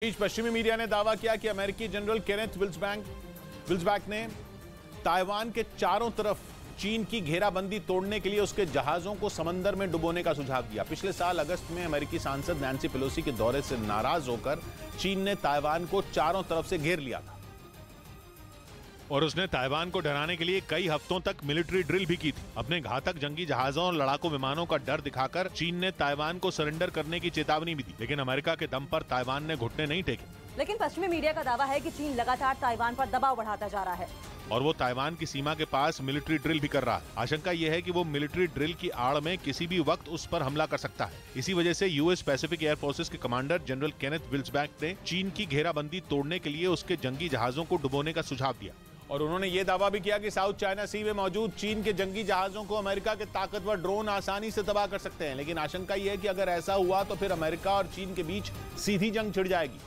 बीच पश्चिमी मीडिया ने दावा किया कि अमेरिकी जनरल केनेथ विल्सबैक ने ताइवान के चारों तरफ चीन की घेराबंदी तोड़ने के लिए उसके जहाजों को समंदर में डुबोने का सुझाव दिया। पिछले साल अगस्त में अमेरिकी सांसद नैन्सी पेलोसी के दौरे से नाराज होकर चीन ने ताइवान को चारों तरफ से घेर लिया था और उसने ताइवान को डराने के लिए कई हफ्तों तक मिलिट्री ड्रिल भी की थी। अपने घातक जंगी जहाजों और लड़ाकू विमानों का डर दिखाकर चीन ने ताइवान को सरेंडर करने की चेतावनी भी दी, लेकिन अमेरिका के दम पर ताइवान ने घुटने नहीं टेके। लेकिन पश्चिमी मीडिया का दावा है कि चीन लगातार ताइवान पर दबाव बढ़ाता जा रहा है और वो ताइवान की सीमा के पास मिलिट्री ड्रिल भी कर रहा है। आशंका यह है कि वो मिलिट्री ड्रिल की आड़ में किसी भी वक्त उस पर हमला कर सकता है। इसी वजह से यूएस पैसिफिक एयर फोर्सेस के कमांडर जनरल केनेथ विल्सबैक ने चीन की घेराबंदी तोड़ने के लिए उसके जंगी जहाजों को डुबोने का सुझाव दिया। और उन्होंने ये दावा भी किया कि साउथ चाइना सी में मौजूद चीन के जंगी जहाजों को अमेरिका के ताकतवर ड्रोन आसानी से तबाह कर सकते हैं। लेकिन आशंका यह है कि अगर ऐसा हुआ तो फिर अमेरिका और चीन के बीच सीधी जंग छिड़ जाएगी,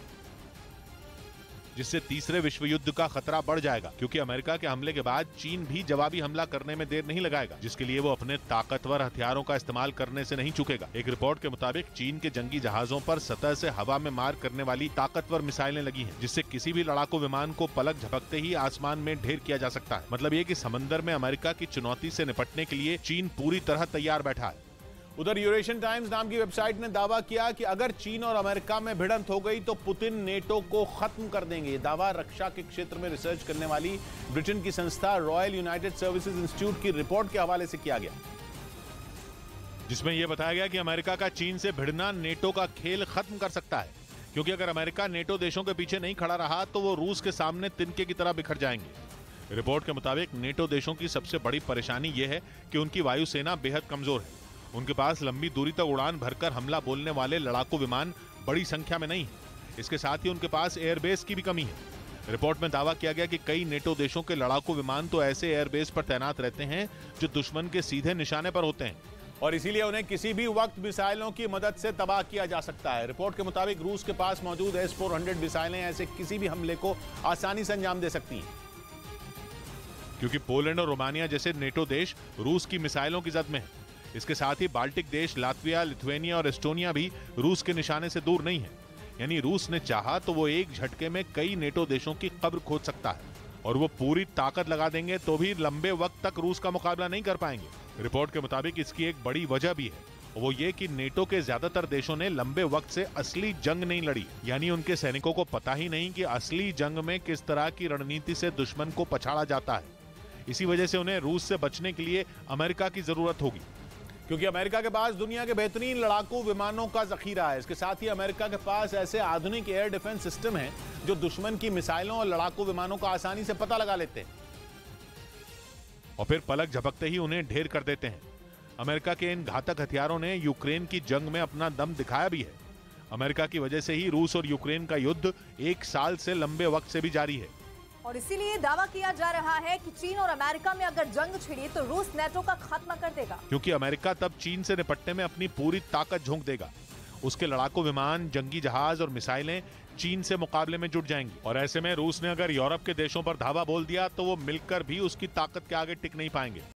जिससे तीसरे विश्व युद्ध का खतरा बढ़ जाएगा, क्योंकि अमेरिका के हमले के बाद चीन भी जवाबी हमला करने में देर नहीं लगाएगा, जिसके लिए वो अपने ताकतवर हथियारों का इस्तेमाल करने से नहीं चूकेगा। एक रिपोर्ट के मुताबिक चीन के जंगी जहाजों पर सतह से हवा में मार करने वाली ताकतवर मिसाइलें लगी हैं, जिससे किसी भी लड़ाकू विमान को पलक झपकते ही आसमान में ढेर किया जा सकता है। मतलब ये कि समंदर में अमेरिका की चुनौती से निपटने के लिए चीन पूरी तरह तैयार बैठा है। उधर यूरेशियन टाइम्स नाम की वेबसाइट ने दावा किया कि अगर चीन और अमेरिका में भिड़ंत हो गई तो पुतिन नेटो को खत्म कर देंगे। दावा रक्षा के क्षेत्र में रिसर्च करने वाली ब्रिटेन की संस्था रॉयल यूनाइटेड सर्विसेज इंस्टीट्यूट की रिपोर्ट के हवाले से किया गया, जिसमें यह बताया गया कि अमेरिका का चीन से भिड़ना नेटो का खेल खत्म कर सकता है, क्योंकि अगर अमेरिका नेटो देशों के पीछे नहीं खड़ा रहा तो वो रूस के सामने तिनके की तरह बिखर जाएंगे। रिपोर्ट के मुताबिक नेटो देशों की सबसे बड़ी परेशानी यह है कि उनकी वायुसेना बेहद कमजोर है। उनके पास लंबी दूरी तक उड़ान भरकर हमला बोलने वाले लड़ाकू विमान बड़ी संख्या में नहीं है। इसके साथ ही उनके पास एयरबेस की भी कमी है। रिपोर्ट में दावा किया गया कि कई नेटो देशों के लड़ाकू विमान तो ऐसे एयरबेस पर तैनात रहते हैं जो दुश्मन के सीधे निशाने पर होते हैं और इसीलिए उन्हें किसी भी वक्त मिसाइलों की मदद से तबाह किया जा सकता है। रिपोर्ट के मुताबिक रूस के पास मौजूद S-400 मिसाइलें ऐसे किसी भी हमले को आसानी से अंजाम दे सकती हैं, क्योंकि पोलैंड और रोमानिया जैसे नेटो देश रूस की मिसाइलों की जद में है। इसके साथ ही बाल्टिक देश लातविया, लिथुआनिया और एस्टोनिया भी रूस के निशाने से दूर नहीं है। यानी रूस ने चाहा तो वो एक झटके में कई नेटो देशों की कब्र खोद सकता है और वो पूरी ताकत लगा देंगे तो भी लंबे वक्त तक रूस का मुकाबला नहीं कर पाएंगे। रिपोर्ट के मुताबिक इसकी एक बड़ी वजह भी है, वो ये कि नेटो के ज्यादातर देशों ने लंबे वक्त से असली जंग नहीं लड़ी। यानी उनके सैनिकों को पता ही नहीं कि असली जंग में किस तरह की रणनीति से दुश्मन को पछाड़ा जाता है। इसी वजह से उन्हें रूस से बचने के लिए अमेरिका की जरूरत होगी, क्योंकि अमेरिका के पास दुनिया के बेहतरीन लड़ाकू विमानों का जखीरा है। इसके साथ ही अमेरिका के पास ऐसे आधुनिक एयर डिफेंस सिस्टम हैं जो दुश्मन की मिसाइलों और लड़ाकू विमानों का आसानी से पता लगा लेते हैं और फिर पलक झपकते ही उन्हें ढेर कर देते हैं। अमेरिका के इन घातक हथियारों ने यूक्रेन की जंग में अपना दम दिखाया भी है। अमेरिका की वजह से ही रूस और यूक्रेन का युद्ध 1 साल से लंबे वक्त से भी जारी है और इसीलिए दावा किया जा रहा है कि चीन और अमेरिका में अगर जंग छिड़ी तो रूस नेटो का खात्मा कर देगा, क्योंकि अमेरिका तब चीन से निपटने में अपनी पूरी ताकत झोंक देगा। उसके लड़ाकू विमान, जंगी जहाज और मिसाइलें चीन से मुकाबले में जुट जाएंगी और ऐसे में रूस ने अगर यूरोप के देशों पर धावा बोल दिया तो वो मिलकर भी उसकी ताकत के आगे टिक नहीं पाएंगे।